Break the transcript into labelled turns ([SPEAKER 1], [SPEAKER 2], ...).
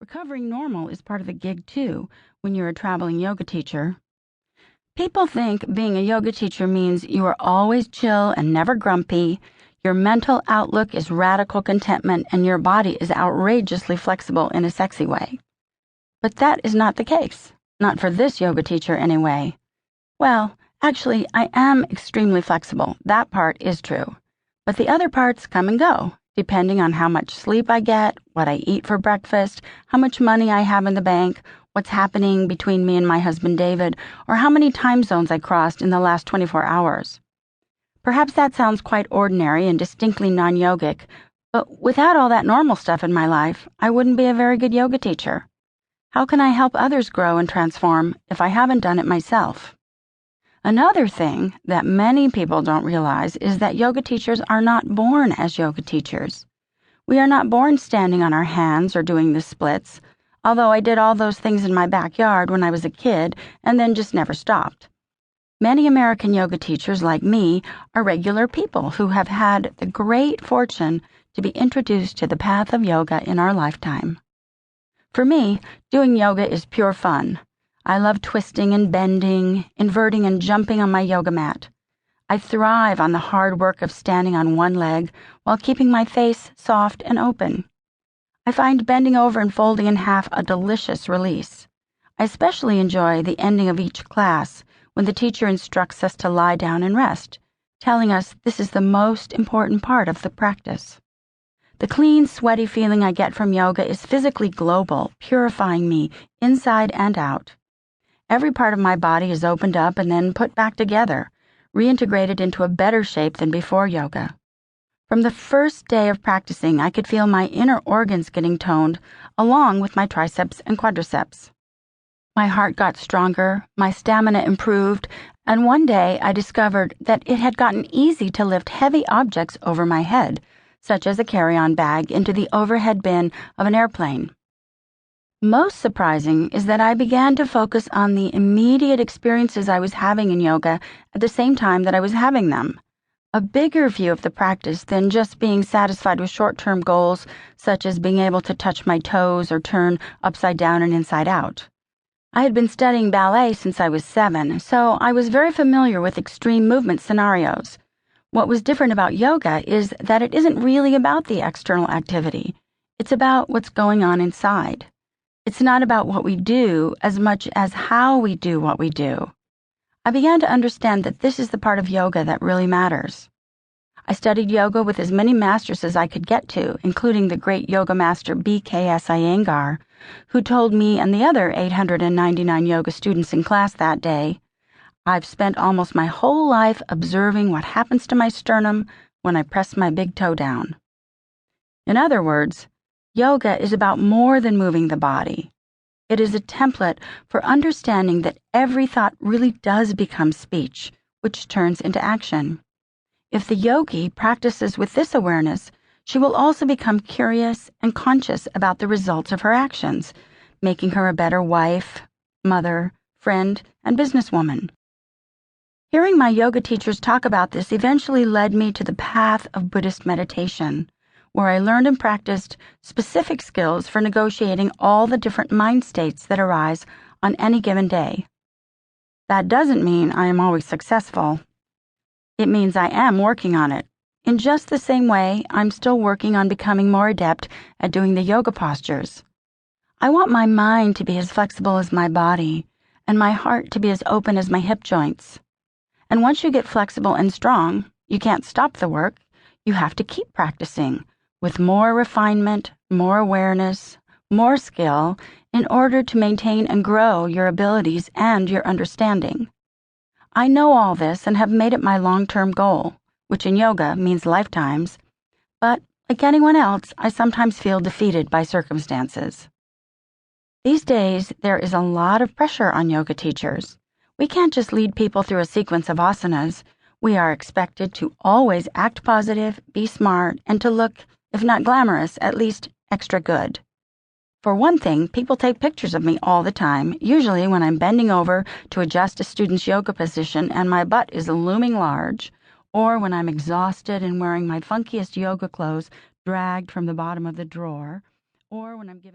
[SPEAKER 1] Recovering normal is part of the gig, too, when you're a traveling yoga teacher. People think being a yoga teacher means you are always chill and never grumpy, your mental outlook is radical contentment, and your body is outrageously flexible in a sexy way. But that is not the case. Not for this yoga teacher, anyway. Well, actually, I am extremely flexible. That part is true. But the other parts come and go, depending on how much sleep I get, what I eat for breakfast, how much money I have in the bank, what's happening between me and my husband David, or how many time zones I crossed in the last 24 hours. Perhaps that sounds quite ordinary and distinctly non-yogic, but without all that normal stuff in my life, I wouldn't be a very good yoga teacher. How can I help others grow and transform if I haven't done it myself? Another thing that many people don't realize is that yoga teachers are not born as yoga teachers. We are not born standing on our hands or doing the splits, although I did all those things in my backyard when I was a kid and then just never stopped. Many American yoga teachers like me are regular people who have had the great fortune to be introduced to the path of yoga in our lifetime. For me, doing yoga is pure fun. I love twisting and bending, inverting and jumping on my yoga mat. I thrive on the hard work of standing on one leg while keeping my face soft and open. I find bending over and folding in half a delicious release. I especially enjoy the ending of each class when the teacher instructs us to lie down and rest, telling us this is the most important part of the practice. The clean, sweaty feeling I get from yoga is physically global, purifying me inside and out. Every part of my body is opened up and then put back together, reintegrated into a better shape than before yoga. From the first day of practicing, I could feel my inner organs getting toned, along with my triceps and quadriceps. My heart got stronger, my stamina improved, and one day I discovered that it had gotten easy to lift heavy objects over my head, such as a carry-on bag, into the overhead bin of an airplane. Most surprising is that I began to focus on the immediate experiences I was having in yoga at the same time that I was having them. A bigger view of the practice than just being satisfied with short-term goals, such as being able to touch my toes or turn upside down and inside out. I had been studying ballet since I was 7, so I was very familiar with extreme movement scenarios. What was different about yoga is that it isn't really about the external activity. It's about what's going on inside. It's not about what we do as much as how we do what we do. I began to understand that this is the part of yoga that really matters. I studied yoga with as many masters as I could get to, including the great yoga master B.K.S. Iyengar, who told me and the other 899 yoga students in class that day, "I've spent almost my whole life observing what happens to my sternum when I press my big toe down." In other words, yoga is about more than moving the body. It is a template for understanding that every thought really does become speech, which turns into action. If the yogi practices with this awareness, she will also become curious and conscious about the results of her actions, making her a better wife, mother, friend, and businesswoman. Hearing my yoga teachers talk about this eventually led me to the path of Buddhist meditation, where I learned and practiced specific skills for negotiating all the different mind states that arise on any given day. That doesn't mean I am always successful. It means I am working on it. In just the same way, I'm still working on becoming more adept at doing the yoga postures. I want my mind to be as flexible as my body, and my heart to be as open as my hip joints. And once you get flexible and strong, you can't stop the work. You have to keep practicing, with more refinement, more awareness, more skill, in order to maintain and grow your abilities and your understanding. I know all this and have made it my long-term goal, which in yoga means lifetimes, but like anyone else, I sometimes feel defeated by circumstances. These days, there is a lot of pressure on yoga teachers. We can't just lead people through a sequence of asanas. We are expected to always act positive, be smart, and to look, if not glamorous, at least extra good. For one thing, people take pictures of me all the time, usually when I'm bending over to adjust a student's yoga position and my butt is looming large, or when I'm exhausted and wearing my funkiest yoga clothes dragged from the bottom of the drawer, or when I'm giving